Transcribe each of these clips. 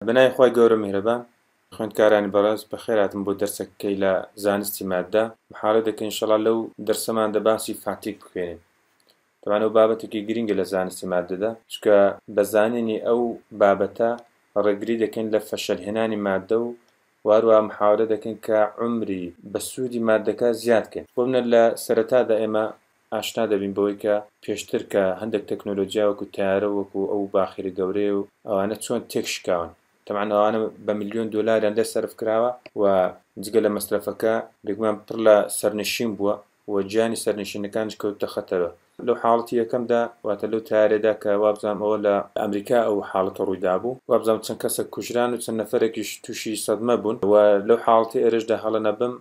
بنای خۆی گەورە میهرەبان خوێندکارانی بەڕێز بەخێرهاتن بۆ دەرسێکەکەی لە زانستی مادە محاولە دەکەین ئینشەڵا لەو دەرسەماندا باسی فاتیک بخوێنین. تەوانەوە بابەتێکی گرنگە لە زانستی مادەدا چکە بەزانینی ئەو بابەتە ڕێگری دەکەین لە فەشەلهێنانی مادە و واروها محاولە دەکەین کە عمری بە سوودی مادەکە زیادکەین. بۆ منە لە سەرەتادا ئێمە ئاشنا دەبین بەوەی کە پێشتر کە هەندێک تەکنۆلۆجیا وەکو تیارە وەکو ئەو باخیرە گەورەی و ئەوانە چۆن تێک شکاون تەمان ئەوانە بە ملیۆن دۆلاریان لێ سەرف کراوە و جگە لە مەسرەفەکە بێگومان پڕ لە سەرنشین بووە و گیانی سەرنشینەکانش کەوتە خەتەرە. لەو حاڵەتی یەکەمدا واتە لەو تارێدا کە وابزانام ئەوە لە ئەمریکا ئەو حاڵەتە ڕوویدا بوو وابزانام چەند کەسە کوژران و چەند نەفەرێکیش تووشی سەدمە بوون و لەو حاڵەتی ئێرەشدا هەڵە نەبم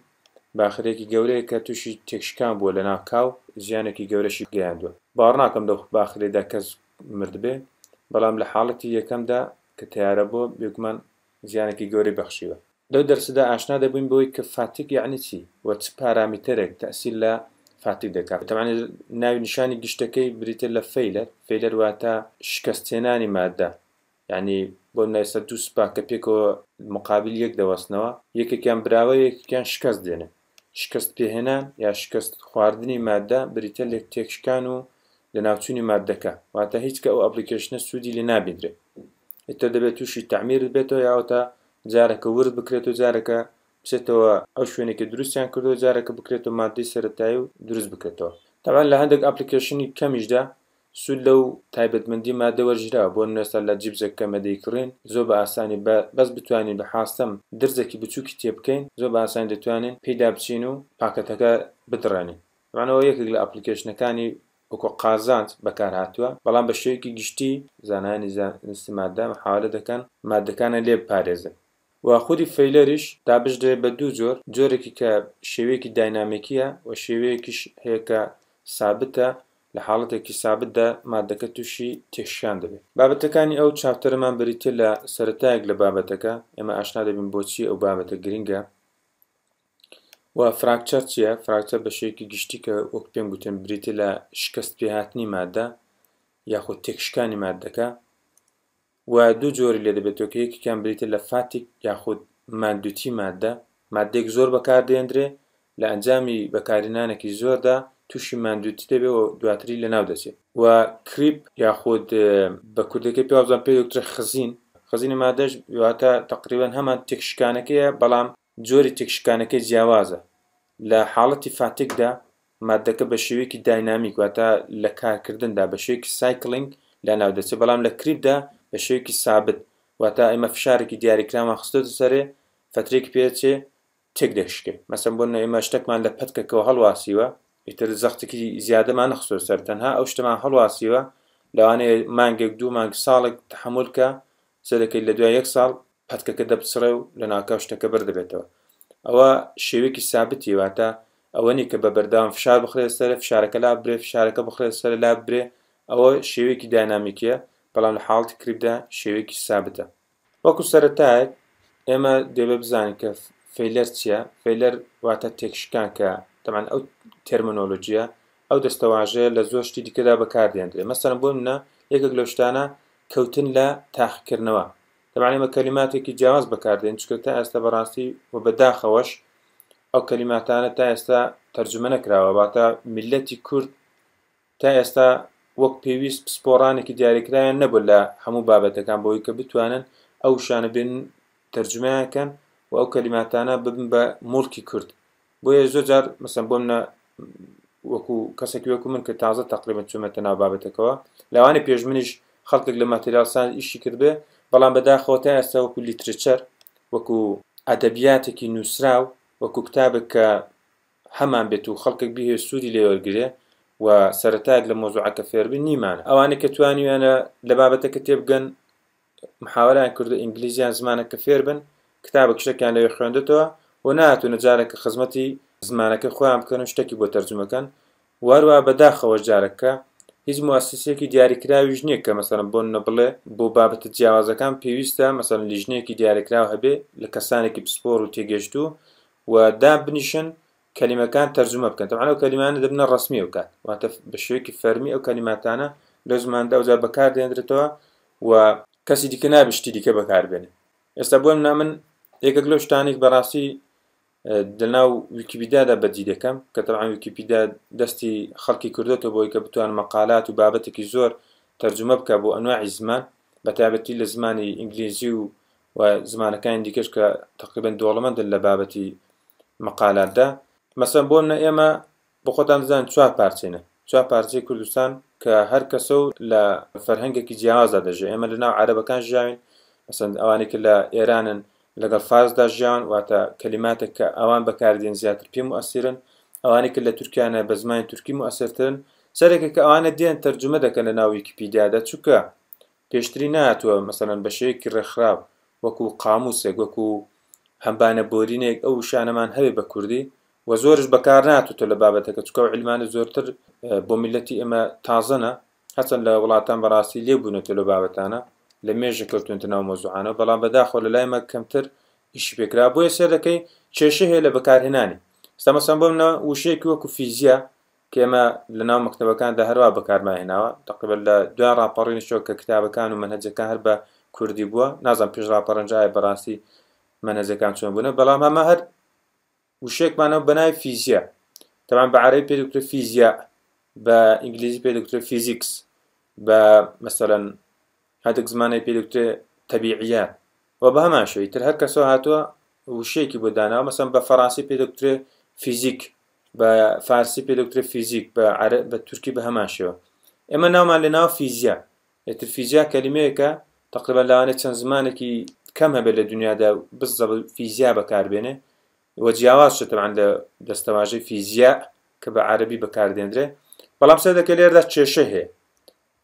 باخرێکی گەورەیە کە تووشی تێکشکان بووە لە ناو کاو ژیانێکی گەورەشی گەیاندووە. باوەڕ ناکەم لەو باخرێدا کەس مردبێ بەڵام لە حاڵەتی یەکەمدا کە تیارە بۆ بێگومان ژیانێکی گەورەی بەخشیوە. لەو دەرسدا ئاشنا دەبووین بەوەی کە فاتیک یعنی چی و چ پارامیتەرێک تەئسیر لە فاتیک دەکات. تەمانێ ناوی نیشانی گشتەکەی بریتە لە فەیلەر واتە شکستهێنانی مادە، یعنی بۆ نایسە دوو سوپا کە پێکەوە مقابل یەک دەوەستنەوە یەکێکیان براوە یەکێکیان شکست دێنێ. شکست پێهێنان یا شکست خواردنی مادە بریتە لە تێکشکان و لە ناوچوونی مادەکە واتە هیچ کە ئەو ئەپلیکیشنە سوودی لێ نابیدرێت. ئێتر دەبێت تووشی تعمیر بێتەوە یاوەتە جارێکە ورد بکرێت و جارێکە بچێتەوە ئەو شوێنێکی دروستیان کردو جارێکە بکرێتەوە مادەی سەرەتایی و دروست بکرێتەوە. تەمان لە هەندێک ئەپلیکیشنی کەمیشدا سوود لەو تایبەتمەندی مادە وەرژراوە بۆ نوێستا لە جیبزێک کە مەدەیکڕین زۆر بە ئاسانی بەس بتوانین بە حاستەم درزێکی بچووکی تێبکەین زۆر بە ئاسانی دەتوانین پێیدا بچین و پاکەتەکە بدڕێنین. ئەوانەوە یەکێک لە ئەپلیکیشنەکانی وەکو قازانج بەکار هاتووە بەڵام بە شێوەیەکی گشتی زانایانی زانستی مادە محاولە دەکەن مادەکانە لێ بپارێزن. و خودی فەیلەریش دابژدرێت بە دوو جۆرێکی کە شێوەیەکی داینامیکیە و شێوەیەکیش هەیە کە سابتە لە حاڵەتێکی سابتدا مادەکە تووشی تێکشکان دەبێت. بابەتەکانی ئەو چاپتەرمان بریتە لە سەرەتایەک لە بابەتەکە ئێمە ئاشنا دەبین بۆچی ئەو بابەتە گرینگە و فراکچەر چییە؟ فراکچەر بە شێوەیەکی گشتی کە وەک پێم گوتم بریتە لە شکست پێهاتنی مادە یاخود تێکشکانی مادەکە و دوو جۆری لێ دەبێتەوە کە یەکێکیان بریتە لە فاتیک یاخود ماندووتی مادەیەک زۆر بەکاردێنرێ لە ئەنجامی بەکارهێنانێکی زۆردا تووشی ماندووتی دەبێت و دواتری لەناو دەچێت. و کریپ یاخود بە کوردەکەی پێ وابزانام پێ دکتۆر خزینی مادەش واتە تەقریبەن هەمان تێکشکانەکەیە بەڵام جۆری تێکشکانەکەی جیاوازە. لە حاڵەتی فاتیکدا مادەکە بە شێوەیەکی داینامیک واتە لە کارکردندا بە شێوەیەکی سایکلینگ لەناو دەچێت بەڵام لە کریپدا بە شێوەیەکی سابت واتە ئێمە فشارێکی دیاریکرامان خستۆتە سەرێ فترێکی پێچێ تێک دەشکێت. مەسەڵەن بۆ ئێمە شتێکمان لە پەتکەکەوە هەڵواسیوە ئیتر زەختێکی زیادەمان نەخستۆتە سەر تەنها ئەو شتمان هەڵواسیوە لەوانەیە مانگێک دوو مانگ ساڵێک تەحموولکە سەرەکەی لە دوای یەک ساڵ پەتکەکە دەبچڕێ و لە ناکاو شتەکە بەردەبێتەوە. ئەوە شێوەیەکی سابتی واتە ئەوەنی کە بە بەردەوام فشار بخرێت سەر فشارەکە لا برێ فشارەکە بخرێت سەر لا برێ ئەوە شێوەیەکی داینامیکیە بەڵام لە حاڵەتی کریپدا شێوەیەکی سابتە. وەکو سەرەتایەک ئێمە دەبێت بزانین کە فەیلەر چییە؟ فەیلەر واتە تێکشکان کە تەمان ئەو تێرمینۆلۆجیە ئەو دەستەواژەیە لە زۆر شتی دیکەدا بەکاردێنرێت. مەسەڵەن بۆ منە یەکێک لەو شتانە کەوتن لە تاقیکردنەوە. تەمان ئێمە کەلیماتێکی جیاواز بەکاردێن چکە تا ئێستا بەڕاستی و بەداخەوەش ئەو کەلیماتانە تا ئێستا تەرجمە نەکراوە واتە میلەتی کورد تا ئێستا وەک پێویست پسپۆڕانێکی دیاریکرایان نەبوو لە هەموو بابەتەکان بۆی کە بتوانن ئەو شانە بێن تەرجمەیانکەن و ئەو کەلیماتانە ببن بە موڵکی کورد. بۆیە زۆر جار مەسەڵەن بۆ منە وەکو کەسێکی وەکو من کە تازە تەقریبەن چوومەتە ناو بابەتەکەوە لەوانەیە پێش منیش خەڵکێک لە ماتریال ساینس ئیشی کردبێ بەڵام بەداخەوە تا ئێستا وەکو لیترچەر وەکو ئەدەبیاتێکی نووسراو وەکو کتابێک کە هەمان بێت و خەڵکێک بهێ سوودی لێ وەرگرێ و سەرەتایەک لە مۆزوعەکە فێربن نیمانە. ئەوانەی کە توانیویانە لە بابەتەکە تێبگەن محاوەرەیان کردو ئینگلیزیان زمانەکە فێر بن کتابێک شتێکیان لەوێ خوێندێتەوە و نهاتوونە جارێکە خزمەتی زمانەکە خۆیان بکەن و شتێکی بۆ تەرجمەکەن. واروها بەداخەوە جارێکە هیچ موسسەیەکی دیاریکراویش نییە کە مەسەڵەن بۆ نەبڵێ بۆ بابەتە جیاوازەکان پێویستە مەسەڵەن لیژنەیەکی دیاریکراو هەبێ لە کەسانێکی پسپۆڕ و تێگەشتوو و دابنیشن کەلیمەکان تەرجمە بکەن. تەمان ئەو کەلیمانە دەبنە ڕەسمی بکات واتە بە شێوەیەکی فەرمی ئەو کەلیماتانە لە زماندا ئەوجا بەکاردێنرێتەوە و کەسی دیکە نابێت شتی دیکە بەکاربێنێت. ئێستا بۆ من یەکێک لەو شتانێک بەڕاستی لەناو ویکیپیدیادا بەجی دەکەم کە تەبعاً ویکیپیدیا دەستی خەڵکی کردوتەوە بۆی کە بتوان مەقالات و بابەتێکی زۆر تەرجمە بکە بۆ ئەنواعی زمان بەتایبەتی لە زمانی ئینگلیزی و زمانەکانی دیکەش کە تقریباً دۆڵەمەندن لە بابەتی مەقالاتدا. مەسەڵەن بۆ منە ئێمە بۆ خۆتان بزانن 4 پارچەینە 4 پارچەی کوردستان کە هەر کەسە و لە فەرهەنگێکی جیاوازدا دەژێت. ئێمە لەناو عەرەبەکان ژیاوین، مەسەڵەن ئەوانەی کە لە ئێرانن لەگەڵ فارسدا ژیان واتە کەلیماتێک کە ئەوان بەکاردێن زیاتر پێ مؤثرن، ئەوانەی کە لە تورکیانە بە زمانی تورکی مؤثرترن، سەرێکە کە ئەوانە دێن تەرجمە دەکەن لە ناو ویکیپیدیادا چونکە پێشتری نهاتووە مەسەڵەن بە شێوەیەکی ڕێکخراو وەکو قاموسێک وەکو هەمبانە بۆرینێک ئەو شانەمان هەبێ بە کوردی و زۆرش بەکار نهاتووتە لە بابەتەکە چونکە ئەو عیلمانە زۆرتر بۆ میلەتی ئێمە تازەنە، هەرچەند لە وڵاتان بەڕاستی لێبوونەوە لە بابەتانە لە مێژە کەوتونتە ناو مۆزوعانە، بەڵام بەداخۆ لە لای مە کەمتر ئیشی پێکرا. بۆیە سێر دەکەی کێشە هەیە لە بەکارهێنانی. ئێستا مەسەڵەن بۆ منە وشەیەکی وەکو فیزیا کە ئێمە لە ناو مەکتەبەکاندا هەروە بەکارماهێناوە تقریبا لە دوای ڕاپەڕینیشەوە کە کتابەکان و مەنهەجەکان هەر بە کوردی بووە، نازانم پێش ڕاپەڕەنجایە بەڕاستی مەنهەجەکان چۆن بوونە، بەڵام ئەمە هەر وشەیەکمانەوە بە ناوی فیزیا. تەبعاً بە عەرەبی پێ دەوترێت فیزیا، بە ئینگلیزی پێ دەوترێت فیزیکس، بە مەسەڵەن هەندێک زمانێک پێ دەوترێت تەبیعیات و بە هەمان شێوەی تر هەر کەسەوە هاتووە وشەیەکی بۆ داناوە. مەسەڵەن بە فەڕانسی پێ دەوترێت فیزیک، بە فارسی پێ دەوترێت فیزیک، بە تورکی بە هەمان شێوە. ئێمە ناومان لە ناو فیزیا. ئێتر فیزیا کەلیمەیەکە تقریبا لەوانەیە چەند زمانێکی کەم هەبێت لە دنیادا بزە فیزیا بەکاربێنێ و جیاواز شە تەبعاً لە دەستەواژەی فیزیا کە بە عەرەبی بەکاردێنرێ، بەڵام سەر دەکە لێرەدا کێشە هەیە.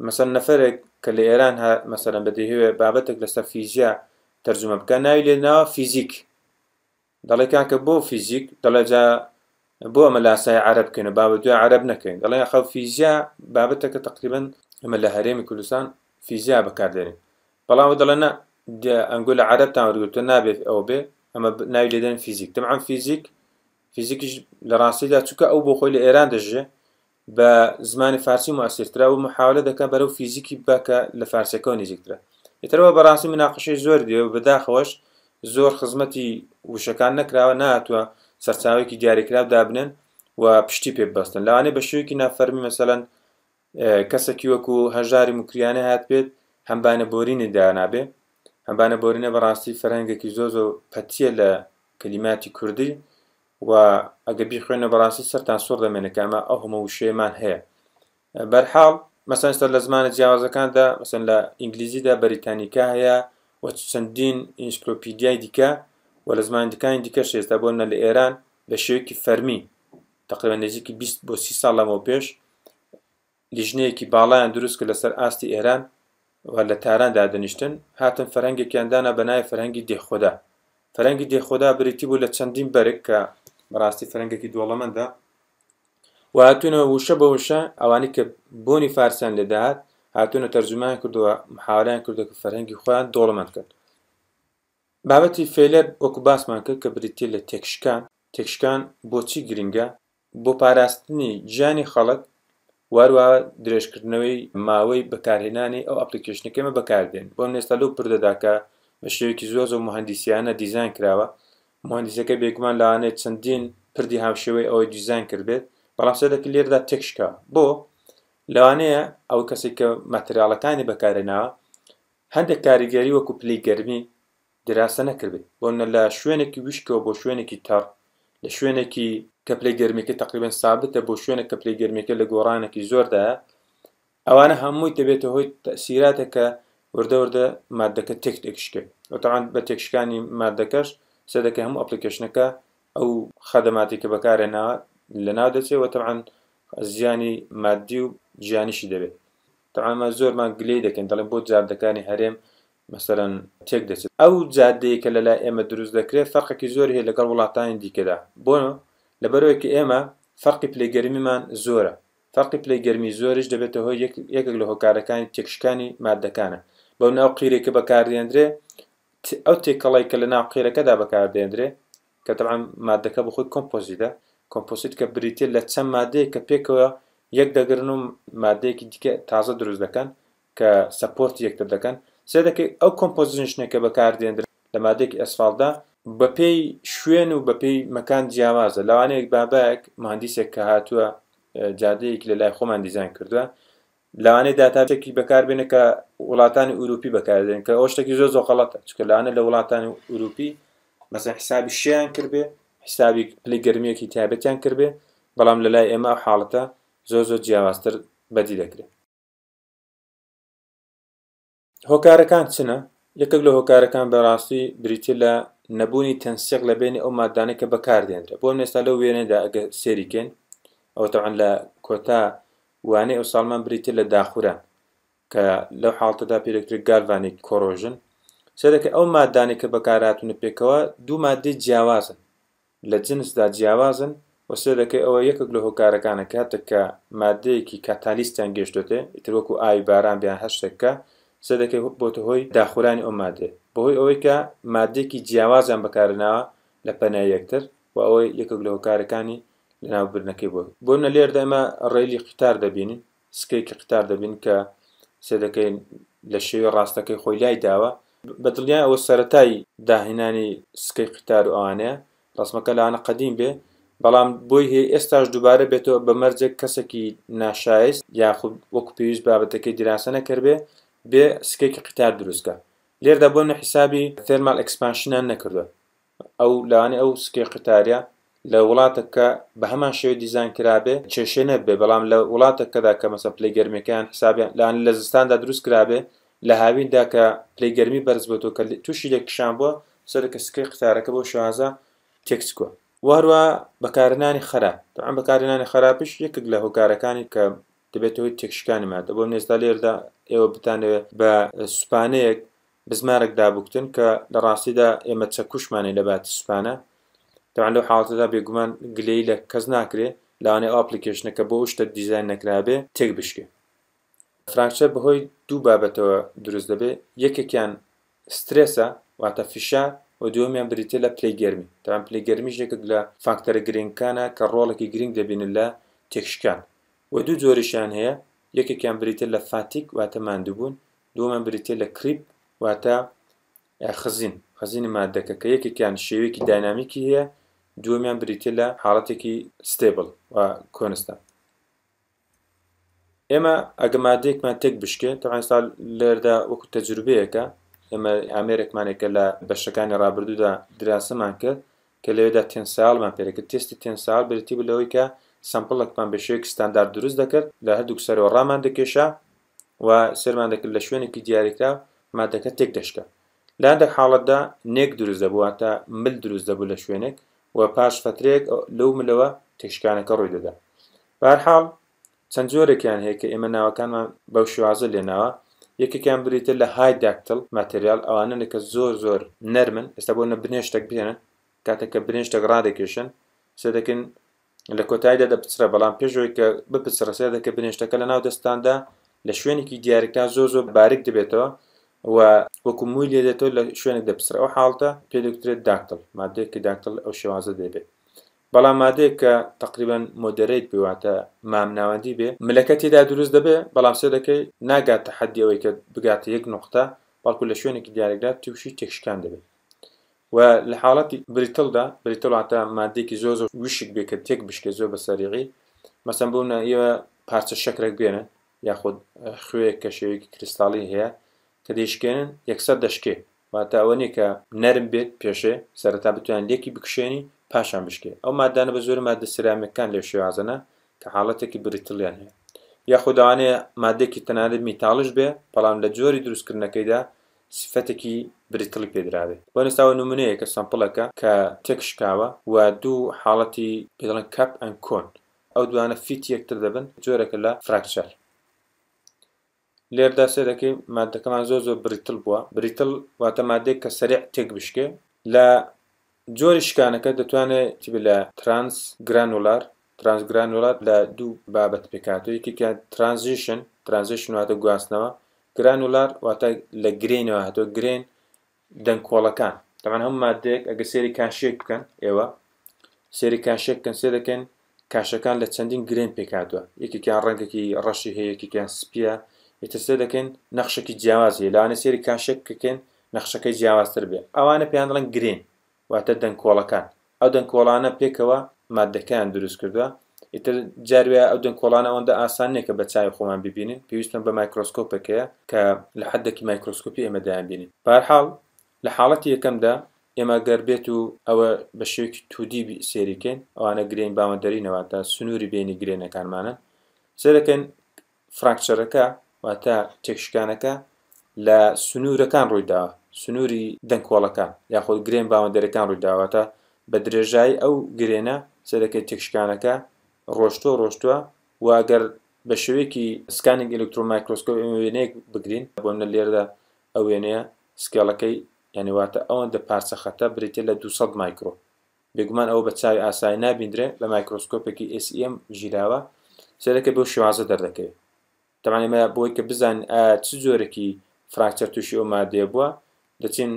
مەسەڵەن نەفەرێک کە لە ئێران مەسەڵەن بەدەهێوێ بابەتێک لەسەر فیزیا تەرجمە بکە ناوی لێ ناوە فیزیک، دەڵێ کاکە بۆ فیزیک، دەڵێ جا بۆ ئەمە لاسای عەرەب بکەین و بابەت دوای عەرەب نەکەین، دەڵێ ئەخەو فیزیا بابەتێکە تقریباً ئەمە لە هەرێمی کوردستان فیزیا بەکاردێنین، بەڵام دەڵێ نە ئەنگۆ لە عەرەبتان وەرگرتووە نابێت ئەوە بێ، ئەمە ناوی لێدەن فیزیک. تەبعاً فیزیکیش لە ڕاستیدا چونکە ئەو بۆ خۆی لە ئێران دەژێ بە زمانی فارسی مؤثرترا و محاولە دەکە بەرەو فیزیکی بکە لە فارسیەکەەوە نزیکترە. ئیترەوە بەڕاستی مناقشەی زۆر دێ و بەداخەوەش زۆر خزمەتی وشەکان نەکراوە، نهاتووە سەرچاوێکی دیاریکراو دابنن و پشتی پێ ببەستن. لەوانەیە بە شێوەیەکی نافەرمی مەسەڵەن کەسێکی وەکو هەژاری موکریانە هات بێت هەمبانە بۆرینی دانابێ. هەمبانە بۆرینە بەڕاستی فەرهەنگێکی زۆر پەتیە لە کەلیماتی کوردی و ئەگە بیخوێنە بەڕاستی سەرتان سوڕ دەمێنێت کە ئەمە ئەو هەموو وشەیەمان هەیە. بەرحاڵ مەسەڵەن ئێستا لە زمانە جیاوازەکاندا مەسەڵەن لە ئینگلیزیدا بەریتانیکا هەیە و چەندین ئینسکلۆپیدیای دیکە و لە زمانەکانی دیکەش ئێستا بۆنە لە ئێران بە شێوەیەکی فەرمی تقریبا نزیکی 20 بۆ 30 ساڵ لەمەوە پێش لیژنەیەکی باڵایان دروست کرد لەسەر ئاستی ئێران و لە تاراندا دەنیشتن، هاتن فەرهەنگێکیاندانا بە ناوی فەرهەنگی دێخۆدا. فەرهەنگی دێخۆدا بریتی بوو لە چەندین بەرێک کە بەڕاستی فەرهەنگێکی دۆڵەمەندە و هاتوونەوە وشە بە وشە ئەوانەی کە بۆنی فارسیان لێداهات هاتوونە تەرجمەیان کردووە، محاوەیان کردووە کە فەرهەنگی خۆیان دۆڵەمەند کرد. بابەتی فێلەر وەکو باسمان کرد کە بریتیە لە تێکشکان بۆچی گرنگە؟ بۆ پاراستنی گیانی خەڵک وارووا درێژکردنەوەی ماوەی بەکارهێنانی ئەو ئەپلیکیشنەکە ئێمە بەکاردێن. بۆ ئێستا لەو پردەدا کە بە شێوەیەکی زۆر مهندسیانە دیزاین کراوە، مهندسەکە بێگومان لەوانەیە چەندین پردی هاوشێوەی ئەوەی دیزاین کردبێت، بەڵام سەردەکە لێرەدا تێکشکا بۆ لەوانەیە ئەو کەسێک کە ماتریاڵەکانی بەکارهێناوە هەندێک کاریگەری وەکو پلەی گەرمی دراسە نەکردبێت، بۆنە لە شوێنێکی وشکەوە بۆ شوێنێکی تەڕ، لە شوێنێکی کە پلەی گەرمیەکە تقریبا سابتە بۆ شوێنێک کە پلەی گەرمیەکە لە گۆڕانێکی زۆردایە، ئەوانە هەمووی دەبێتە هۆی تەئسیراتێکە وردە مادەکە تێکشکێت و تەعاً بە تێکشکانی مادەکەش سەردەکە هەموو ئەپلیکیشنەکە ئەو خەدەماتی کە بەکارهێناوە لەناو دەچێت و تەعاً زیانی مادی و گیانیشی دەبێت. تەعاً زۆرمان گلەی دەکەین دەڵێن بۆ جاردەکانی هەرێم مەسەڵەن تێک دەچێت. ئەو جادەیە کە لەلای ئێمە دروست دەکرێت فەرقێکی زۆر هەیە لەگەڵ وڵاتانی دیکەدا، بۆ لەبەرەوەی کە ئێمە فەرقی پلەی گەرمیمان زۆرە. فەرقی پلەی گەرمی زۆریش دەبێتە هۆی یەکێک لە هۆکارەکانی تێکشکانی مادەکانە. بەو ناو قیرێکە بەکاردێنرێ ئەو تێکەڵی کە لە ناو قیرەکەدا بەکاردێنرێ کە تەعاً مادەکە بە خۆی کۆمپۆزیتە، کۆمپۆزیت کە بریتێ لە چەند مادەیە کە پێکەوە یەک دەگرن و مادەیەکی دیکە تازە دروست دەکەن کە سەپۆرتی یەکتر دەکەن. سێ دەکەی ئەو کۆمپۆزیشنێکە بەکاردێنرێت لە مادەیەکی ئەسفالدا بەپێی شوێن و بەپێی مەکان جیاوازە. لەوانەیە بابایەک مهندسێک کە هاتووە جادەیەکی لە لای خۆمان دیزاین کردووە، لەوانەیە داتابێکی بەکاربێنە کە وڵاتانی ئوروپی بەکاردێن، کە ئەو شتێکی زۆر غەڵەتە، چونکە لەوانە لە وڵاتانی ئوروپی مەسەڵەن حسابی شێیان کردبێ، حسابی پلەی گەرمیەکی تایبەتیان کردبێ، بەڵام لە لای ئێمە ئەو حاڵەتە زۆر جیاوازتر بەدی دەکرێت. هۆکارەکان چنە؟ یەکێک لە هۆکارەکان بەڕاستی بریتە لە نەبوونی تەنسیق لە بینی ئەو مادانەی کە بەکاردێنرێت. بۆ ئێستا لەو وێنەدا ئەگە سێریکەین، ئەوە تەعەن لە کۆتا وانەی ئەو ساڵمان بریتە لە داخوران کە لەو حاڵەتەدا پێدەکرێت گالڤانیک کۆڕۆژن. سێدەکە ئەو مادانەی کە بەکارهاتوونە پێکەوە دوو مادەی جیاوازن، لە جنسدا جیاوازن، و سێدەکەی ئەوە یەکێک لە هۆکارەکانە کاتێک کە مادەیەکی کاتالیستیان گەشتوێتێ، ئیتر وەکو ئاوی باران بیان هەشتێکە، سێدەکەی بۆتە هۆی داخورانی ئەو مادێ، بەهۆی ئەوەی کە مادەیەکی جیاوازیان بەکارهێناوە لە پەنای یەکتر، و ئەوەی یەکێک لە هۆکارەکانی لەناوبردنەکەی بووە. بۆ منە لێردا ئێمە ڕێلی قیتار دەبینین، سکەیکی قیتار دەبین کە سێدەکەی لە شێوی ڕاستەکەی خۆی لای داوە. بەدڵنیای ئەوە سەرەتای داهێنانی سکەی قیتار و ئەوانەیە، ڕسمەکە لەوانە قەدیم بێ، بەڵام بۆی هەیە ئێستاش دووبارە بێتەوە بە مەرجێک کەسێکی ناشایست یاخود وەکو پێویست بابەتەکەی دیراسە نەکردبێ بێ سکەیکی قیتار دروستکە. لێردا بۆ حسابی تێرمال ئەکسپانشنیان نەکردووە. ئەو لەوانەیە ئەو سکەی قیتاریە لە وڵاتێکە بە هەمان شێوە دیزاین کرابێ کێشەی نەبێ، بەڵام لە وڵاتێکەدا کە مەسەڵەن پلەی گەرمیەکەیان حسابیان لەوانەیە لە زستاندا دروست کرابێ، لە هاویندا کە پلەی گەرمی بەرز بێتەوە کە تووشی لێکشان بووە، سەرەکە سکەی قیتارەکە بۆ شێوازە تێکچکووە. وهروە بەکارهێنانی خراپ، طبعاً بەکارهێنانی خراپش یەکێک لە هۆکارەکانی کە دەبێتەوەی تێکشکانی مادە. بۆ ئێستا لێردا ئێوە بتانەوێت بە سوپانەیەک بزمارێک دابووکتن کە لە ڕاستیدا ئێمە چەکوشمانەی لە باتی سوپانە، طبعاً لەو حاڵەتەدا بێگومان گلەیی لە کەس ناکرێ، لەوانەیە ئەو ئەپلیکیشنەکە بۆ شتە دیزاین نەکرابێ تێک بشکێ. فراکچەر بەهۆی دوو بابەتەوە دروست دەبێت، یەکێکیان سترێسە واتە فشار، و دووەمیان بریتە لە پلەی گەرمی. تەعەن پلەی گەرمیش یەکێک لە فاکتەرە گرنگەکانە کە ڕۆڵێکی گرنگ دەبینن لە تێکشکان، و دوو جۆریشیان هەیە، یەکێکیان بریتە لە فاتیک واتە ماندووبوون، دووەمیان بریتە لە کریپ واتە خەزینی مادەکە کە یەکێکیان شێوەیەکی داینامیکی هەیە، دووەمیان بریتە لە حاڵەتێکی ستێبڵ و کۆنستە. ئێمە ئەگە مادەیەکمان تێک بشکێ، تەعەن ئێستا لێردا وەکو تەجروبەیەکە ئێمە ئامێرێکمانێکە لە بەشەکانی ڕابردوودا دراسەمان کرد کە لەوێدا تێنسایڵمان پێدەکرد. تێستی تێنسایڵ بریتی بوو لەوەی کە سەمپڵێکمان بە شێوەیەکی ستاندارد دروست دەکرد، لە هەردووک سەرەوە ڕامان دەکێشا و سەرمان دەکرد لە شوێنێکی دیاریکراو مادەکە تێک دەشکە. لە هەندێک حاڵەتدا نێک دروست دەبوو، واتە مل دروست دەبوو لە شوێنێک، و پاش فترەیەک لەو ملەوە تێکشکانەکە ڕووی دەدا. بە هەر حاڵ چەند جۆرێکیان هەیە کە ئێمە ناوەکانمان بەو شێوازە لێناوە. یەکێکیان بریتە لە های داکتڵ ماتریال، ئەوانە کە زۆر نەرمن، ئێستا بۆ بنێشتێک بێنن، کاتێککە بنێشتێک ڕادێکێشن سێدەکەن لە کۆتاییدا دەپچرە، بەڵام پێشەوەی کە بپچڕە سێدەکە بنێشتەکە لە ناو دەستاندا لە شوێنێکی دیاریکرا زۆر باریک دەبێتەوە و وەکو مووی لێ دێتەوە لە شوێنێک دەپچرە. ئەو حاڵەتە پێدەکرێت داکتڵ، مادەیەکی داکتڵ ئەو شێوازە دەبێت. بەڵام مادەیەک کە تقریبان مۆدەرەیت بێ واتە مامناوەندی بێ، ملەکە تێدا دروست دەبێ، بەڵام سێدەکەی ناگاتە حەدی ئەوەی کە بگاتە یەک نقطە، بەڵکو لە شوێنێکی دیاریکرا تووشی تێکشکان دەبێت. و لە حاڵەتی بریتڵدا، بریتڵ واتە مادەیەکی زۆر وشک بێ کە تێک بشکێ زۆر بە سەریعی، مەسەڵەن بۆ ئێوە پارچە شەکرێک بێنن یاخود خوێیەک کە شێوەیەکی کریستاڵی هەیە کە دەیشکێنن یەکسەر دەشکێ، واتە ئەوە نیە کە نەرم بێت پێشێ سەرەتا بتوانن لێکی بکشێنی پاشان بشکێ. ئەو مادانە بە زۆر مادە سرامیکەکان لێ شێوازەنە کە حاڵەتێکی بریتڵیان هەیە، یاخود ئەوانەیە مادەیەکی تەنانەت میتاڵش بێ، بەڵام لە جۆری دروستکردنەکەیدا سفەتێکی بریتڵی پێدراوێ. بۆ ئێستاوە نمونەیە کە سەمپڵەکە کە تێکشکاوە و دوو حاڵەتی پێدەڵێن کاپ ئەن کۆن، ئەو دوانە فیت یەکتر دەبن، جۆرێکە لە فراکچەر. لێردا سێدەکەی مادەکەمان زۆر بریتڵ بووە. بریتڵ واتە مادەیەک کە سەریع تێک بشکێ. لە جۆری شکانەکە دەتوانێت لە ترانسگرانولار لە دوو بابەت پێکاتەوە، یەکێکیان ترانزیشن واتە گواستنەوە، گرانولار واتە لە گرێنەوە هاتووە، گرێن دەنگکۆڵەکان. تەمان هەموو مادەیەک ئەگە سێری کاشێک بکەن، ئێوە سێری کاشێک بکەن، سێدەکەن کاشەکان لە چەندین گرێن پێکاتوە، یەکێکیان ڕەنگێکی ڕەشی هەیە، یەکێکیان سپیە، ئێتر سێدەکەن نەخشێکی جیاواز هەیە، لەوانە سێری کاشێک بکەن نەخشەکەی جیاوازتر بێ ئەوانە پێیان دەڵێن گرین واتە دەنگکۆڵەکان ئەو دەنگکۆڵانە پێکەوە مادەکەیان دروست کردووە ئیتر جاروێ ئەو دەنگکۆڵانە ئەوەندە ئاسان نییە کە بە چاوی خۆمان ببینین پێویستمان بە مایکرۆسکۆپێکەیە کە لە حەدێکی مایکرۆسکۆپی ئێمە دایان بینین بەهەرحاڵ لە حاڵەتی یەکەمدا ئێمە گەر بێت و ئەوە بە شێوەیەکی توودی سێریکەین ئەوانە گرین باوەندەرینەوە تا سنووری بینی گرێنەکانمانە سێ دەکەن فراکچەرەکە واتە تێکشکانەکە لە سنوورەکان ڕوویداوە سنووری دەنگکۆڵەکان یاخۆ گرێن باوەندەرەکان ڕوویداوەتە بە درێژایی ئەو گرێنە سێ دەکەی تێکشکانەکە ڕۆشتووە و ئەگەر بە شێوەیەکی سکانینگ ئێلکترۆمایکرۆسکۆپ ئێمە وێنەیەک بگرین بۆ منە لێرەدا ئەو وێنەیە سکێڵەکەی یعنی واتە ئەوەندە پارچە خەتە بریتێ لە 200 مایکرۆ بێگومان ئەوە بە چاوی ئاسایی نابیندرێ لە مایکرۆسکۆپێکی SEM ژیراوە سێ دەکەی بەو شێوازە دەردەکەوێت تەمان ئێمە بۆی کە بزانین چ جۆرەکی فراکچەر تووشی ئەو مادەیە بووە دەچین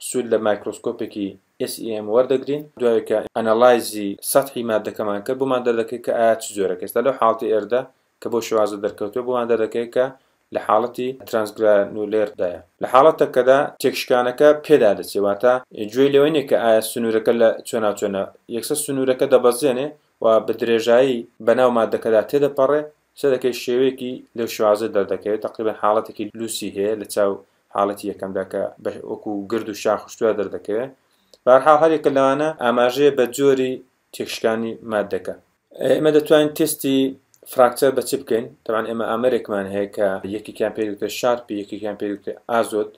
سوود لە مایکرۆسکۆپێکی SEM وەردەگرین دوایەکە ئەنەلایزی سەتحی مادەکەمان کرد بۆمان دەردەکەی کە ئایا چ جۆرەکە ئێستا لەو حاڵەتی ئێردا کە بۆ شێوازە دەرکەوتووە بۆمان دەردەکەی کە لە حاڵەتی ترانسگرانولێردایە لە حاڵەتەکەدا تێکشکانەکە پێدا دەچێواتە گوێی لەوەی نیە کە ئایا سنوورەکە لە چۆناچۆنە یەکسەر سنوورەکە دەبەزێنێ و بە درێژایی بەناو مادەکەدا تێدەپەڕێ سێ دەکەی شێوەیەکی لەو شێوازە دەردەکەوێت تقریبا حاڵەتێکی لوسی هەیە لە چاو حاڵەتی یەکەمدا کە وەکو گرد و شاخشتووە دەردەکەوێت بەهەرحاڵ هەرێکە لەوانە ئاماژەیە بە جۆری تێکشکانی مادەکە ئێمە دەتوانین تێستی فراکچەر بە چ بکەین تەمان ئێمە ئامەرێکمان هەیە کە یەکێکیان پێدوتە شارپی یەکێکیان پێدوتە ئازۆت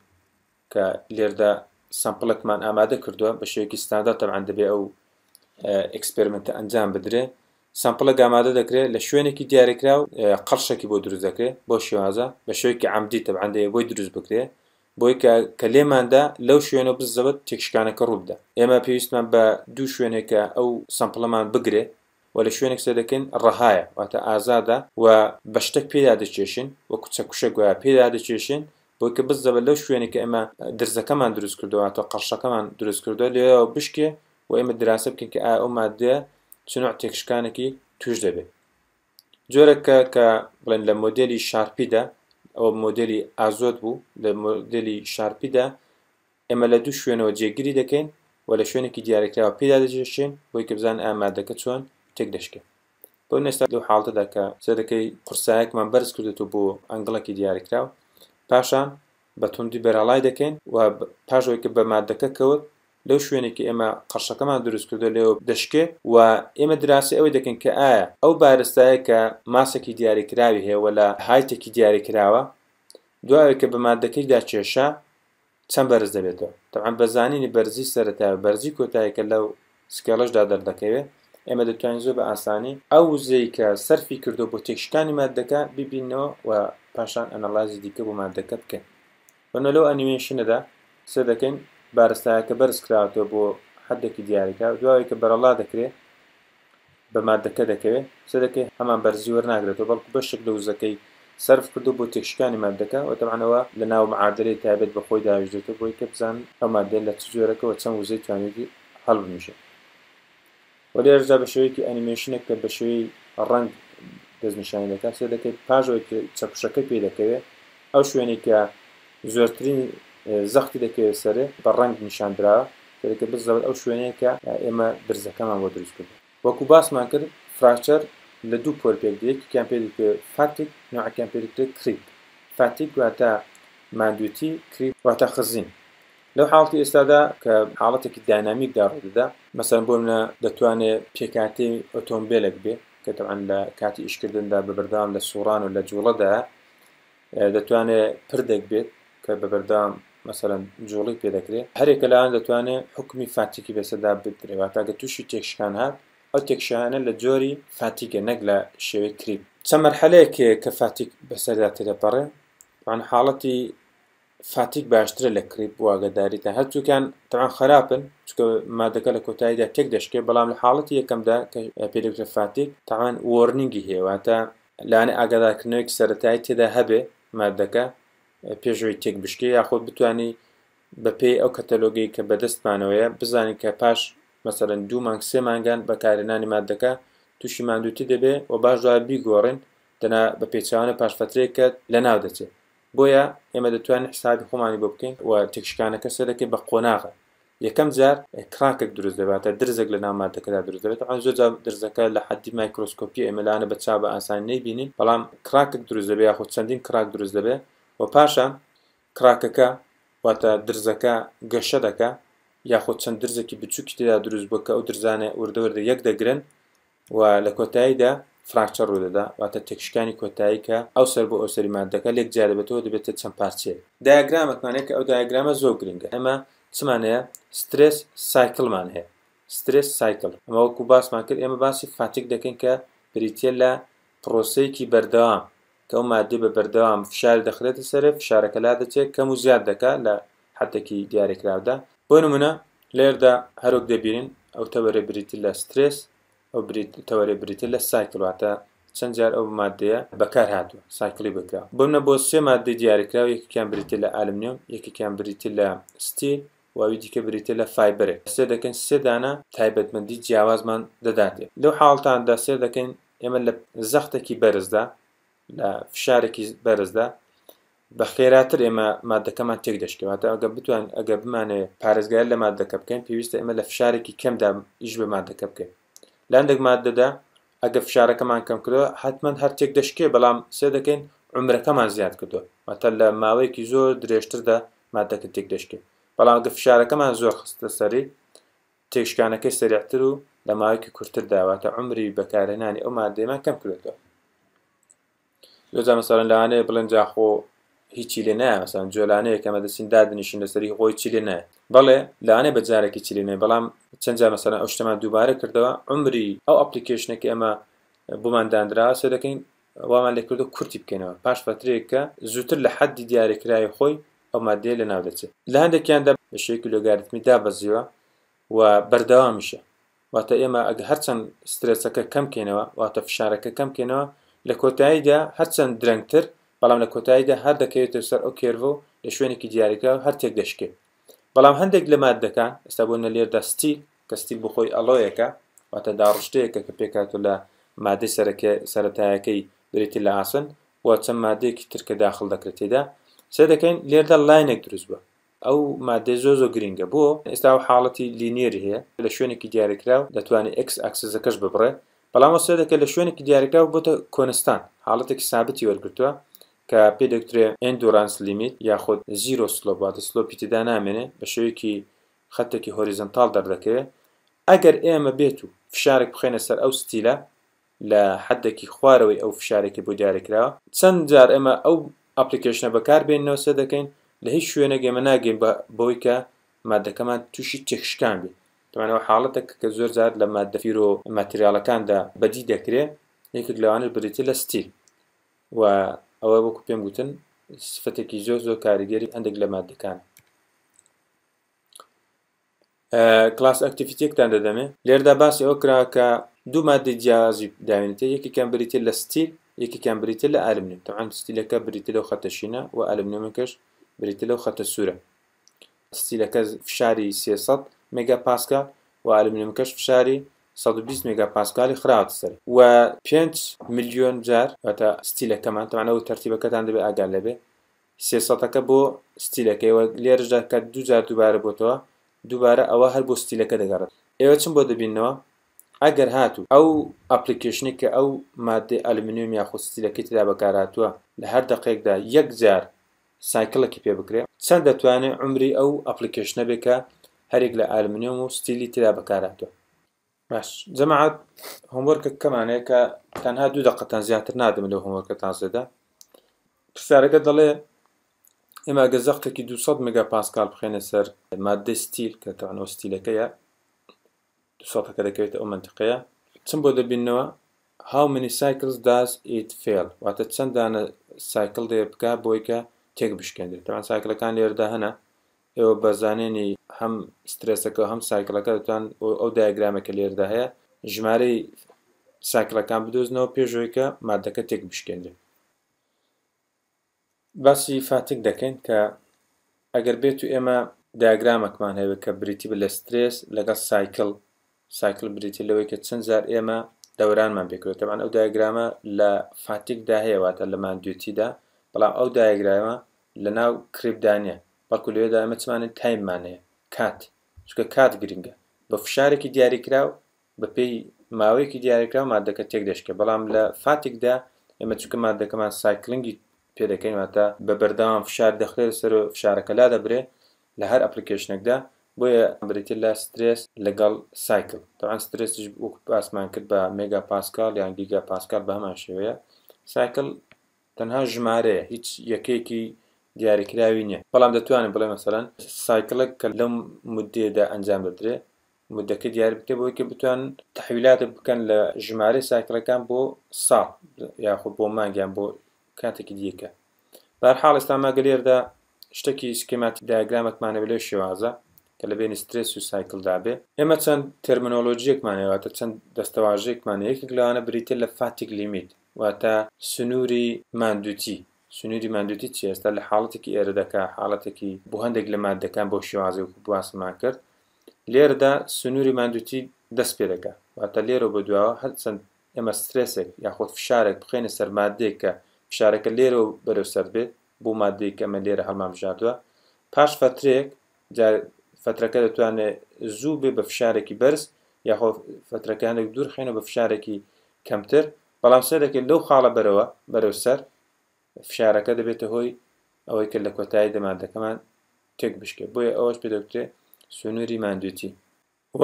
کە لێردا سامپڵێکمان ئامادە کردووە بە شێوەیەکی ستاندارد تەمان دەبێ ئەو ئەکسپریمنتە ئەنجام بدرێ سامپڵێک ئامادە دەکرێت لە شوێنێکی دیاریکراو قەرشێکی بۆ دروست دەکرێت بۆ شێوازە بە شێوەیەکی عەمدی تەمان دەیە بۆی دروست بکرێت بۆی کە لێماندا لەو شوێنە بزەوت تێکشکانەکە ڕووبدا ئێمە پێویستمان بە دوو شوێنێکە ئەو سامپڵەمان بگرێ و لە شوێنێک سێ دەکەین ڕەهایە واتە ئازادە و بە شتێک پێدا دەچێشین وەکو چەکوشە گویا پێدا دەچێشین بۆی کە بزەوە لەو شوێنێک کە ئێمە درزەکەمان دروست کردووە تا قەرشەکەمان دروست کردووە لێەوە بشکێ و ئێمە دراسە بکەین کە ئایا ئەو مادەیە چ نوع تێکشکانێکی توش دەبێت جۆرەکە کە بڵێن لە مۆدێلی شارپیدا ئەو مۆدێلی ئازۆت بوو لە مۆدێلی شارپیدا ئێمە لە دوو شوێنەوە جێگیری دەکەین و لە شوێنێکی دیارەکراوە پێدا دەچێشین بۆی کە بزان ئایا مادەکە چۆن تێک دەشکێت بۆ نێستا لەو حاڵەتەدا کە سێ دەکەی قورسایەکمان بەرز کردێتەوە بۆ ئەنگڵێکی دیارەکراو پاشان بە توندی بەرەڵای دەکەین و پاشەوەی کە بە مادەکە کەوت لەو شوێنێکی ئێمە قەرشەکەمان دروست کردو لێەوە دەشکێ و ئێمە دراسی ئەوەی دەکەن کە ئایا ئەو بارستایە کە ماسێکی دیاریکراوی هەیە و لە هایتێکی دیاریکراوە دوایە کە بە مادەکەیدا کێشا چەند بەرز دەبێتەوە تەعەن بەزانینی بەرزی سەرەتایە بەرزی کۆتاییکە لەو سکێڵەشدا دەردەکەوێت ئێمە دەتوانین زۆر بە ئاسانی ئەو وزەی کە سەرفی کردو بۆ تێکشکانی مادەکە ببینەوە و پاشان ئەنەڵازی دیکە بۆ مادەکە بکەین بەنە لەو ئەنیمێشنەدا سێ دەکەین بارستایەکە بەرز کراوەتەوە بۆ حەدێکی دیاریکە دوایە کە بەرەڵا دەکرێت بە مادەکە دەکەوێت سێ دەکەی هەمان بەرزی وەرناگرێتەوە بەڵکو بەشێک لە وزەکەی سەرف کردو بۆ تێکشکانی مادەکە و تەمانەوە لە ناو معادلەی تایبەت بە خۆی داویژێتەوە بۆی کە بزان ئەو مادە لە چ جۆرەکەەوە چەند وزەی توانێتی هەڵ بنووشێ و لێرەدا بە شێوەیەکی ئەنیمێشنێک کە بە شێوەی ڕەنگ دەستنیشانی دەکات سێ دەکەی پاژەوەی کە چەکوشەکە پێ دەکەوێت ئەو شوێنی کە زۆرترین زەختی دەکەوێت سەرێ بە ڕەنگ نیشاندراوە کە بزەوت ئەو شوێنەیە کە ئێمە درزەکەمان بۆ دروست کرد وەکو باسمان کرد فراکچەر لە دوو پۆل پێک دێت یەکیان پێ دەکرێت فاتیک نوعەکیان پێ دەکرێت کریپ فاتیک واتە ماندووتی کریپ واتە خزین لەو حاڵەتی ئێستادا کە حاڵەتێکی داینامیکدا ڕوودەدا مەسەڵەن بۆ منە دەتوانێت پێکاتی ئۆتۆمبیلێک بێت کە تەعەن لە کاتی ئیشکردندا بەبەردەوام لە سوڕان و لە جوڵەدا دەتوانێت پردێک بێت کە بەبەردەوام مەسەڵەن جوڵی پێ دەکرێت هەرێکە لەوان دەتوانێت حکمی فاتیکی بەسەردا بدرێت واتە ئەگەر تووشی تێکشکان هات ئەو تێکشانە لە جۆری فاتیکە نەک لە شێوەی کریپ چەند مەرحەلەیەکێ کە فاتیک بەسەردا تێدەپەڕێ وان حاڵەتی فاتیک باشترە لە کریپ واگەداریتە هەرچووکیان تەعەن خراپن چونکە مادەکە لە کۆتاییدا تێک دەشکێت بەڵام لە حاڵەتی یەکەمدا کە پێدەکرێت فاتیک تەعەن وۆرنینگی هەیە واتە لانە ئاگادارکردنەوەیەکی سەرەتایی تێدا هەبێ مادەکە پێشەوەی تێک بشکێ یاخۆ بتوانی بەپێی ئەو کەتەلۆگی کە بەدەستمانەوەیە بزانین کە پاش مەسەڵەن 2 مانگ 3 مانگان بەکارهێنانی مادەکە تووشی ماندووتی دەبێ و باش دوای بیگۆڕین دەنا بە پێچوانە پاش فترەیەکە لە ناو دەچێت بۆیە ئێمە دەتوانین حسابی خۆمانی بۆ بکەین و تێکشکانەکە سەرەکەی بە قۆناغە یەکەم جار کراکێک دروست دەبێتە درزێک لە ناو مادەکەدا دروست دەبێت زۆر جار درزەکە لە حەدی مایکرۆسکۆپی ئێمە لایەنە بە چاو بە ئاسانی نەیبینین بەڵام کراکێک دروست دەبێت یاخود چەندین کراک دروست دەبێت و پاشان کراکەکە واتە درزەکە گەشە دەکە یاخود چەند درزێکی بچووکی تێدا دروست بووکە ئەو درزانە وردەوردە یەک دەگرن و لە کۆتاییدا فراکچەر ڕوودەدا واتە تێکشکانی کۆتایی کە ئەو سەر بۆ ئەو سەری مادەکە لێک جیا دەبێتەوە دەبێتە چەند پارچەیە دایاگرامێکمانەیە کە ئەو دایاگرامە زۆر گرنگە ئەمە چمان هەیە سترێس سایکڵمان هەیە سترێس سایکڵ ئەمە وەکو باسمان کرد ئێمە باسی فاتیک دەکەین کە بریتە لە پرۆسەیەکی بەردەوام کە ئەو مادەی بە بەردەوام فشار دەخرێتە سەرێ فشارەکە لا دەچێت کەم و زیاد دەکات لە حدێکی دیاریکراودا بۆ نمونە لێردا هەروەک دەبینین ئەو تەوەرە بریتی لە سترێس ئەو تەوەرە بریتە لە سایکڵ واتە چەند جار ئەو مادەیە بەکار هاتووە سایکڵی بکرا بۆ منە بۆ سێ مادەی دیاریکراوە یەکێکیان بریتە لە ئالومینیۆم یەکێکیان بریتە لە ستیل واوی دیکە بریتە لە فایبرێک سێ دەکەن سێ دانە تایبەتمەندی جیاوازمان دەداتێ لەو حاڵتاندا سێ دەکەین ئێمە لە زەختێکی بەرزدا لە فشارێکی بەرزدا بە خێراتر ئێمە مادەکەمان تێک دەشکێتە ئەگە بتوان ئەگە بمانێ پارێزگای لە مادەکە بکەین پێویستە ئێمە لە فشارێکی کەمدا ئیش بە مادەکە بکەین لە هەندێک مادەدا ئەگە فشارەکەمان کەم کردەوە حتمما هەر تێک دەشکێ بەڵام سێ دەکەین عمرەکەمان زیاد کردووە واتە لە ماوەیەکی زۆر درێژتردا مادەکە تێک دەشکێت بەڵام ئەگە فشارەکەمان زۆر خستە سەری تێکشکانەکەی سەریعتر و لە ماوەیەکی کورتتر داواتە عمری بەکارهێنانی ئەو مادەیەمان کەم کردێتەوە لۆجا مەسەڵەن لەوانەیە بڵێن جاخۆ هیچی لێ نایە مەسەڵەن جۆلانەیە کەمە دەچین دادنیشین لەسەری خۆی چی لێ نایە بەڵێ لەوانەیە بەجارێکی چی لێ نایە بەڵام چەند جار مەسەڵەن ئەو شتەمان دووبارە کردەوە عمری ئەو ئەپلیکیشنێکی ئەمە بۆمان دانراوە سێ دەکەین وامان لێ کردو کورتی بکەینەوە پاش فترەیەکە زووتر لە حەدی دیاریکراوی خۆی ئەو مادەیە لەناو دەچێت لە هەندێکیاندا بە شێوەیەکی لۆگاریتمی دابەزیوە و بەردەوامیشە واتە ئێمە ئەگە هەرچەند سترێسەکە کەم کەینەوە واتە فشارەکە کەم کەینەوە لە کۆتاییدا هەرچەند درەنگتر بەڵام لە کۆتاییدا هەر دەکەوێتە سەر ئەو کێرڤە و لە شوێنێکی دیاریکراوە هەر تێک دەشکێت بەڵام هەندێک لە مادەکان ئێستا بۆ نەلێردا ستیل کە ستیل بخۆی ئەڵۆیەکە واتە داڕشتەیەکە کە پێکاتوە لە مادەی سەرەتایەکەی بریتی لە ئاسن و چەند مادەیەکی ترکە داخل دەکرێت تێدا سێ دەکەین لێردا لاینێک دروست بووە ئەو مادەی زۆر گرینگە بۆ ئێستا و حاڵەتی لینیێری هەیە لە شوێنێکی دیاریکراو دەتوانێت ئەکس ئاکسسەکەش ببڕێ بەڵام سێ دەکە لە شوێنێکی دیاریکراو بۆتە کۆنستان حاڵەتێکی سابتی وەرگرتووە کە پێ دەکترێت ئەندورانس لیمیت یاخود زیرۆ سلۆپ واتە سلۆپی تێدا نامێنێ بە شێوەیەکی خەتێکی هۆریزۆنتاڵ دەردەکەوێت ئەگەر ئێمە بێت و فشارێک بخێنە سەر ئەو ستیلە لە حدێکی خوارەوەی ئەو فشارێکی بۆ دیاریکراوە چەند جار ئێمە ئەو ئەپلیکیشنە بەکاربێنەوە سێ دەکەین لە هیچ شوێنە ئێمە ناگەین بۆی کە مادەکەمان تووشی تێکشکان بێت توانەوە حاڵەتێک کە زۆر جار لە مادەفیر و ماتریالەکاندا بەدی دەکرێت یەکێک لەوانە بریتە لە ستیل و ئەوە وەکو پێم گوتن سفەتێکی زۆر کاریگەری هەندێک لە مادەکان کلاس ئەکتیڤیتێکتان دەدەمێ لێردا باسی ئەو کراوە کە دوو مادەی جیاوازی داوێنێتە یەکێکیان بریتە لە ستیل یەکێکیان بریتە لە ئالومینیۆم تەعاان ستیلەکە بریتە لەو خەتە شینە و ئالومینیۆمەکەش بریتە لەو خەتە سوورە ستیلەکە فشاری 300 مێگا پاسکال و ئالومینیۆمەکەش فشاری 120 مێگا پاسکالی خراوەتە سەر و 5 میلیۆن جار واتە ستیلەکەمان تەمانەوە تەرتیبەکەتان دەبێت ئاگال لەبێ 300ەکە بۆ ستیلەکەیەوە لێرەشدا کە دووجار دووبارە بۆتەوە دووبارە ئەوە هەر بۆ ستیلەکە دەگەڕێت ئێوە چم بۆ دەبینەوە ئەگەر هاتوو ئەو ئەپلیکیشنی کە ئەو مادەی ئەلومینیۆم یاخود ستیلەکەی تێدا بەکارهاتووە لە هەر دقەیەکدا یەک جار سایکڵێکی پێ بکرێت چەند دەتوانێت عمری ئەو ئەپلیکیشنە بێت کە هەرێک لە ئەلومینیۆم و ستیلی تێدا بەکارهاتووە باش جەماعەت هۆموەرکە کەمانەیە کە تەنها 2 دقەتان زیاتر نادەم لەو هۆموەرکەتان زێدا پرسیارەکە دەڵێ ئێمە ئەگە زەختێکی 200 مێگا پاسکال بخێنە سەر مادەی ستیل کە تەوانەوە ستیلەکەیە 200ەکە دەکەوێتە ئەو منتیقەیە چم بۆ دەبینەوە how many cycles does it fail واتە چەند دانە سایکڵ دێ بکە بۆی کە تێک بشکێنرێت تەوان سایکلەکان لێرەدا هەنە ئێوە بەزانێنی هەم سترێسەکە هەم سایکلەکە دەتوان ئەو دایاگرامێکە لێرەدا هەیە ژمارەی سایکلەکان بدۆزنەوە پێشەوەی کە مادەکە تێک بشکێنرێت باسی فاتیک دەکەین کە ئەگەر بێت و ئێمە دایاگرامێکمان هەیە کە بریتی بە لە سترێس لەگەڵ سایکل بریتی لەوەی کە چەند جار ئێمە دەورانمان پێکرێت تەمان ئەو دایاگرامە لە فاتیکدا هەیە واتە لە ماندوێتیدا بەڵام ئەو دایگرامە لە ناو کریپدا نیە، بەڵکو لێدا ئەمە چمانە تایممانەیە، کات، چکە کات گرنگە بە فشارێکی دیاریکراو بە پێی ماوەیەکی دیاریکراو مادەکە تێک دەشکێ. بەڵام لە فاتێکدا ئێمە چونکە مادەکەمان سایکلنگی پێ دەکەین، واتە بە بەردەوام فشار دەخرێت سەر و فشارەکە لا دەبرێ لە هەر ئەپلیکیشنێکدا، بۆیە بریتە لە سترێس لەگەڵ سایکل. تەوان سترێسیش وەکو پاسمان کرد بە مێگا پاسکال یان گیگا پاسکال بە هەمان شێوەیە. سایکل تەنها ژمارەیە، هیچ یەکەیەکی دیاریکراوی نییە، بەڵام دەتوانین بڵێ مەسەڵەن سایکلێک کە لەم مودەیەدا ئەنجام دەدرێت مودەکە دیاری بکە بۆی کە بتوانن تەحویلاتە بکەن لە ژمارەی سایکلەکان بۆ ساڵ یاخود بۆ مانگیان بۆ کاتێکی دیکە. بەهەرحاڵ ئێستا ماگەلێردا شتێکی سکێماتی دایگرامێکمانە بە لێ شێوازە کە لە بینی سترێس و سایکلدا بێ. ئێمە چەند ترمینۆلۆژیەکمانەوەتە چەند دەستەواژەیەکمانە، یەکێک لەوانە بریتە لە فاتیک لیمیت، واتە سنووری ماندووتی. سنووری ماندووتی چی؟ ئێستا لە حاڵەتێکی ئێرەدەکە حاڵەتێکی بۆ هەندێک لە مادەکان بۆ شێوازی وەکو باسمان کرد، لێرەدا سنووری ماندووتی دەست پێ دەکات، واتە لێرە بۆ دواوە هەرچەند ئێمە سترێسێک یاخۆت فشارێک بخێنە سەر مادەیەک کە فشارەکە لێرە و بەرەو سەر بێت بۆ مادەیەک ئەمە لێرە هەڵمان بژاردووە، پاش فترێک فترەکە دەتوانێت زوو بێ بە فشارێکی بەرز یاخۆ فترەکانێک دوور خێنە بە فشارێکی کەمتر، بەڵام سەر دەکەێت لەو خاڵە بەرەو سەر فشارەکە دەبێتە هۆی ئەوەی کە لە کۆتایی دەمادەکەمان تێک بشکێ. بۆیە ئەوەش پێ دەوترێت سنووری ماندووتی. و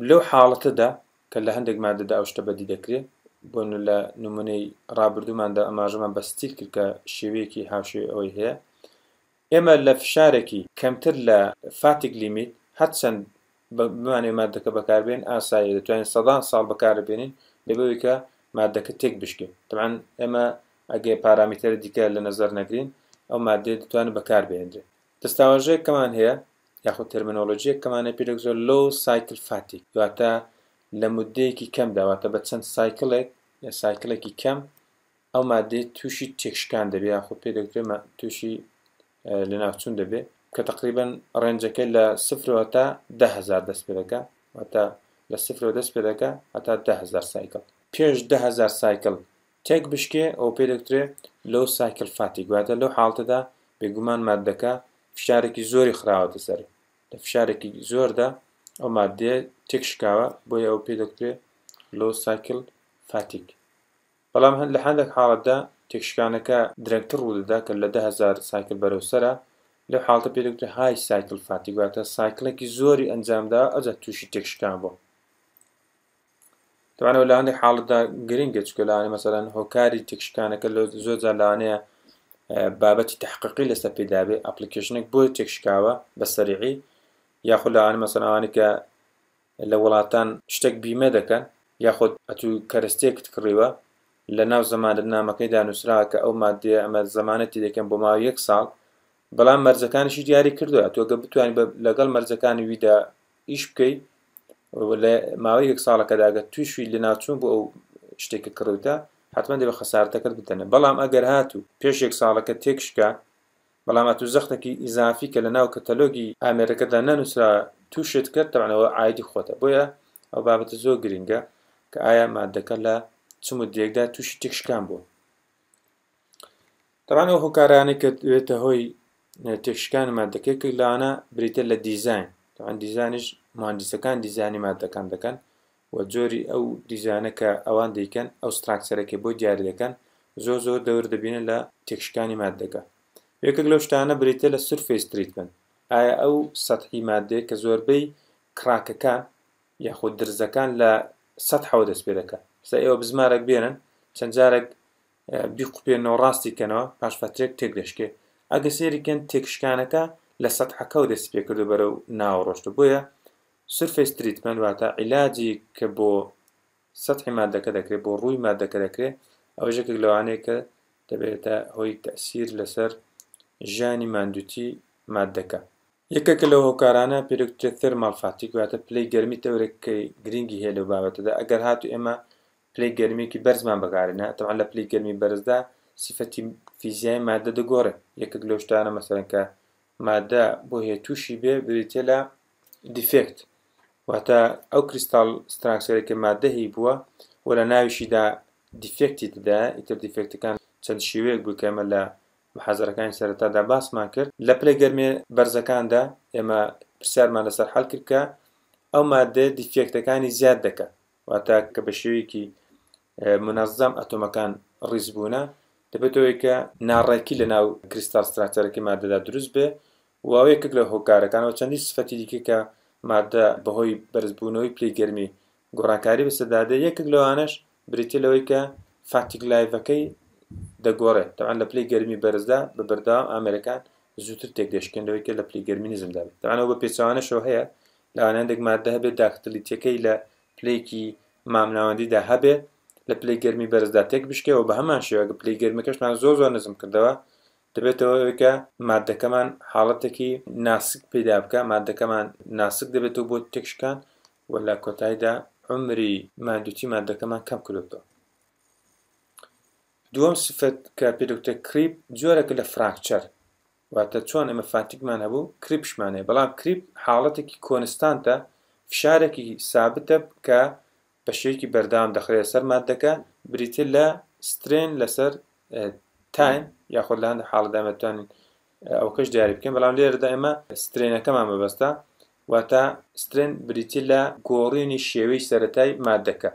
لەو حاڵەتەدا کە لە هەندێک مادەدا ئەو شتە بەدی دەکرێت، بۆ لە نمونەی ڕابردووماندا ئەماژەمان بە ستیل کرد کە شێوەیەکی هاوشێوەی ئەوەی هەیە، ئێمە لە فشارێکی کەمتر لە فاتیک لیمیت هەرچەند بمانێ مادەکە بەکاربێن ئاسایی دەتوانین سەدان ساڵ بەکاربێنین لەبەوەی کە مادەکە تێک بشکێت. طبعاً ئێمە ئەگەر پارامترە دیکە لە نەزەر نەگرین ئەو مادەیە دەتوانێت بەکاربێنرێت. دەستاواژەیەک کەمان هەیە یاخود ترمینۆلۆژیەک کەمانە پێ دەکرێت لۆ سایکل فاتیک، واتە لە مودەیەکی کەمدا، واتە بە چەند سایکلێک یا سایکلێکی کەم ئەو مادەی تووشی تێکشکان دەبێت یاخود پێ دەکرێت تووشی لەناوچوون دەبێت کە تقریباً ڕێنجەکەی لە 0 تا 10,000 دەست پێ دەکات، واتە لە 0 دەست پێ دەکات هەتا 10,000 سایکل. پێش 10,000 سایکل تێک بشکێ ئەو پێ دەکرێت لۆ سایکل فاتیک، واتە لەو حاڵەتەدا بێگومان مادەکە فشارێکی زۆری خراوەتە سەر، لە فشارێکی زۆردا ئەو مادەیە تێک شکاوە، بۆیە ئەو پێ دەکرێت لۆ سایکل فاتیک. بەڵام لە هەندێک حاڵەتدا تێکشکانەکە درەنگتر ڕوودەدا کە لە 10,000 سایکل بەرەوسەرە، لەو حاڵەتە پێ دەکرێت های سایکل فاتیک، واتە سایکلێکی زۆری ئەنجامدا ئەجا تووشی تێکشکان بوو. توانەوە لە هەندێک حاڵەتدا گرنگە چکە لەوانەیە مەسەڵەن هۆکاری تێکشکانەکە زۆر جار لەوانەیە بابەتی تحقیقی لەسەر پێدابێ ئەپلیکیشنێک بۆ تێکشکاوە بە سەریعی، یاخود لەوانەیە مەسەڵەن ئەوانەی کە لە وڵاتان شتێک بیمە دەکەن یاخود ئەتوو کەرەستەیەکت کڕیوە لە ناو زەمانەنامەکەی دانووسراوە کە ئەو مادەیە ئەمە زەمانەتی دەکەن بۆ ماوەی 1 ساڵ، بەڵام مەرجەکانیشی دیاری کردووە، تۆگە بتوانین لەگەڵ مەرجەکانی ویدا ئیش بکەیت لە ماوەی 1 ساڵەکەدا ئەگەر تووشی لەناوچوون بۆ ئەو شتێکە کڕوتە حتمما دەبێت خەسارەتەکەت بتەنە. بەڵام ئەگەر هاتوو پێش 1 ساڵەکە تێکشکا، بەڵام ئەتوو زەختێکی ئیزافی کە لە ناو کەتەلۆگی ئامێرەکەدا نەنووسرا تووشت کرد، تەوانەوە ئایدی خۆتە. بۆیە ئەو بابەتە زۆر گرنگە کە ئایا مادەکە لە چ مودەیەکدا تووشی تێکشکان بووە. طبعاً ئەو هۆکارانەی کە دەوێتە هۆی تێکشکانی مادەکەیەک لەوانە بریتە لە دیزاین. طبعاً دیزانیش مهندسەکان دیزانی مادەکان دەکەن و جۆری ئەو دیزانە کە ئەوان دەیکەن ئەو ستراکچەرەکەی بۆ دیاری دەکەن زۆر دەور دەبینە لە تێکشکانی مادەکە. یەکێک لەو شتانە بریتە لە سورفیس تریتمنت. ئایا ئەو سەتحی مادەیە کە زۆربەی کراکەکان یاخود درزەکان لە سەتحەوە دەست پێ دەکات، ئێوە بزمارێک بێنن چەند جارێک بیقوپێنەوە ڕاستی کەنەوە پاش فترێک تێک دەشکێ، ئەگە سێریکەن تێکشکانەکە لە سەتحەکەەوە دەست پێ کردو بەرەو ناوەڕۆشت. بۆیە سورفیس تریتمنت واتە عیلاجی کە بۆ سەتحی مادەکە دەکرێت بۆ ڕووی مادەکە دەکرێت، ئەو یەکێک لەوانەیە کە دەبێتە هۆی تەئسیر لەسەر ژیانی ماندووتی مادەکە. یەکێکە لەو هۆکارانە پێ دەکرێت تەرمال فاتیک، واتە پلەی گەرمی تەورێکی گرنگی هەیە لەو بابەتەدا. ئەگەر هاتوو ئێمە پلەی گەرمێکی بەرزمان بەکارهێنا، تەوان لە پلەی گەرمی بەرزدا سیفەتی فیزیایی مادە دەگۆڕێت. یەکێک لەو شتانە مەسەڵەن کە مادە بۆ هەیە تووشی بێ بریتێ لە دیفێکت، واتە ئەو کریستاڵ ستراکچەرێکی مادە هەیە بووە و لە ناویشیدا دیفێکتی تدایە. ئیتر دیفێکتەکان چەند شێوەیەک بوو کە ئێمە لە بە حەزەرەکانی سەرەتادا باسمان کرد لە پلەی گەرمی بەرزەکاندا ئێمە پرسیارمان لەسەر هەڵ کرد کە ئەو مادە دیفێکتەکانی زیاد دەکات واتە کە بە شێوەیەکی منەظەم ئەتۆمەکان ڕیزبوونە دەبێتەوەی کە ناڕێکی لە ناو کریستال ستراکچەرەکەی مادەدا دروست بێ و ئەو یەکێک لە هۆکارەکانەوە چەندی سفەتی دیکە کە مادە بەهۆی بەرزبوونەوەی پلەی گەرمی گۆڕانکاری بەسەردادە یەکێک لەوانەش بریتە لەوەی کە فاتیک لایڤەکەی دەگۆڕێت تەوان لە پلەی گەرمی بەرزدا بە بەردەوام ئامێرەکان زووتر تێک دەشکێنەوەی کە لە پلەی گەرمی نزمدا بێت تەوانەوە بە پێچەوانەشەوە هەیە لەوانە هەندێک مادە هەبێت داخلیتیەکەی لە پلەیەکی مامناوەندیدا هەبێت لە پلەی گەرمی بەرزدا تێک بشکێەوە بە هەمان شێوە پلەی گەرمەکەشمان زۆر نزم کردەوە دەبێتەوە کە مادەکەمان حاڵەتێکی ناسک پێدا بکە مادەکەمان ناسک دەبێتەوە بۆ تێکشکان و لە کۆتاییدا عمری مادووتی مادەکەمان کەم کردوتەوە. دووەم سفەت کە پێدوتە کریپ جۆرەکە لە فراکچەر واتە چۆن ئەمە فاتیکمان هەبوو کریپشمان هەیە بەڵام کریپ حاڵەتێکی کۆنستانتە فشارێکی سابتە کە بە شێوەیەکی بەردەوام دەخرێت سەر مادەکە بریتە لە سترێن لەسەر تایم یاخۆ لە هەندێک حاڵەتدا دەتوانین ئەو کەش دیاری بکەین بەڵام لێرەدا ئێمە سترێنەکەمان مەبەستە واتە سترێن بریتە لە گۆڕینی شێوەی سەرەتای مادەکە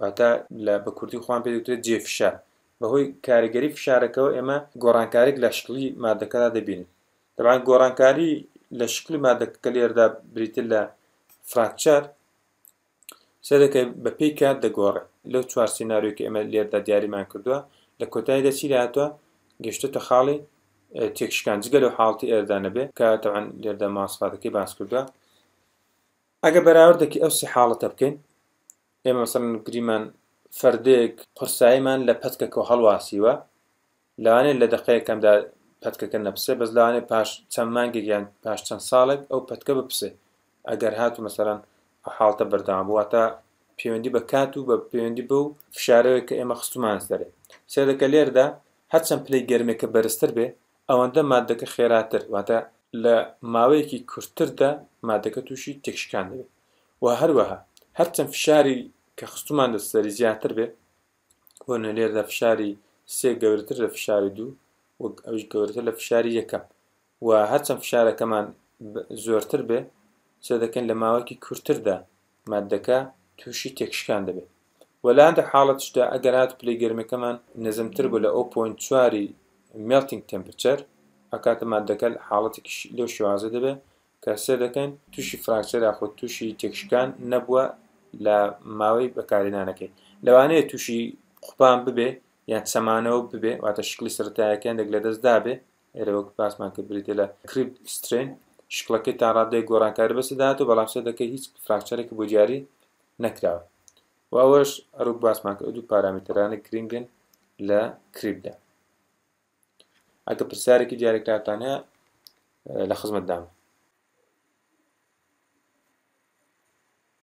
واتە لە بە کوردی خۆیان پێ دەوترێت جێفشار بەهۆی کاریگەری فشارەکەەوە ئێمە گۆڕانکاریێک لە شکلی مادەکەدا دەبینین دەبان گۆڕانکاری لە شکلی مادەکە لێرەدا بریتە لە فراکچەر سەدەکە بە پێی کات دەگۆڕێت لەو چوار سیناریۆکە ئێمە لێرەدا دیاریمان کردووە لە کۆتاییدا چی هاتووە گەشتۆتە خاڵی تێکشکان جگە لەو حاڵەتی ئێردانە بێ کە تەوان لێرەدا ماسفاتەکەی باس کردووە ئەگە بەراوردێکی ئەو سێ حاڵەتە بکەین ئێمە مەسەڵەن گریمان فەردێک قورساییمان لە پەتکەکە هەڵواسیوە لەوانەیە لە دەقەیەکەمدا پەتکەکە نەپسێ بەس لەوانەیە پاش چەند مانگێک یان پاش چەند ساڵێک ئەو پەتکە بپسێ ئەگەر هاتوو مەسەڵەن حاڵتە بەردەوام بواتە پەیوەندی بە کات و بە پەیوەندی بە و فشارەوەی کە ئێمە خستومان دەرێت سێدەکە لێرەدا هەرچەند پلەی گەرمێکە بەرزتر بێ ئەوەندە مادەکە خێراتر واتە لە ماوەیەکی کورتتردا مادەکە تووشی تێکشکان دەبێت و هەروەها هەرچەند فشاری کە خستومان دەسەری زیاتر بێ بۆ لێرەدا فشاری سێ گەورەتر لە فشاری دوو و ئەوش گەورەتر لە فشاری یەکەم و هەرچەند فشارەکەمان زۆرتر بێ سێدەکەن لە ماوەیەکی کورتتردا مادەکە تووشی تێکشکان دەبێت وەلایەندە حاڵەتشدا ئەگەر هات پلەی گەرمەکەمان نەزمتر بوو لە 0.4 melting temperature ئەکاتە مادەکە حاڵەتێکی لەو شێوازە دەبێت کە سێدەکەن تووشی فراکچەر یاخۆ تووشی تێکشکان نەبووە لە ماوەی بەکارهێنانەکەی لەوانەیە تووشی قوپان ببێ یان چەمانەوە ببێ واتە شکلی سەرەتاییەکەیان دەک لە دەستدا بێ ئێرە وەک باسمان کرد بریتە لە کریپ سترین شکڵەکەی تا ڕادەیە گۆڕانکاری بەسەداهاتوە بەڵام سێدەکەی هیچ فراکچەرێکی بۆ دیاری نەکراوە و ئەوەش هەروەک باسمان کرد دوو پارامترانە گرنگن لە کریپدا ئەگە پرسیارێکی دیاریکراتان هەیە لە خزمەتدام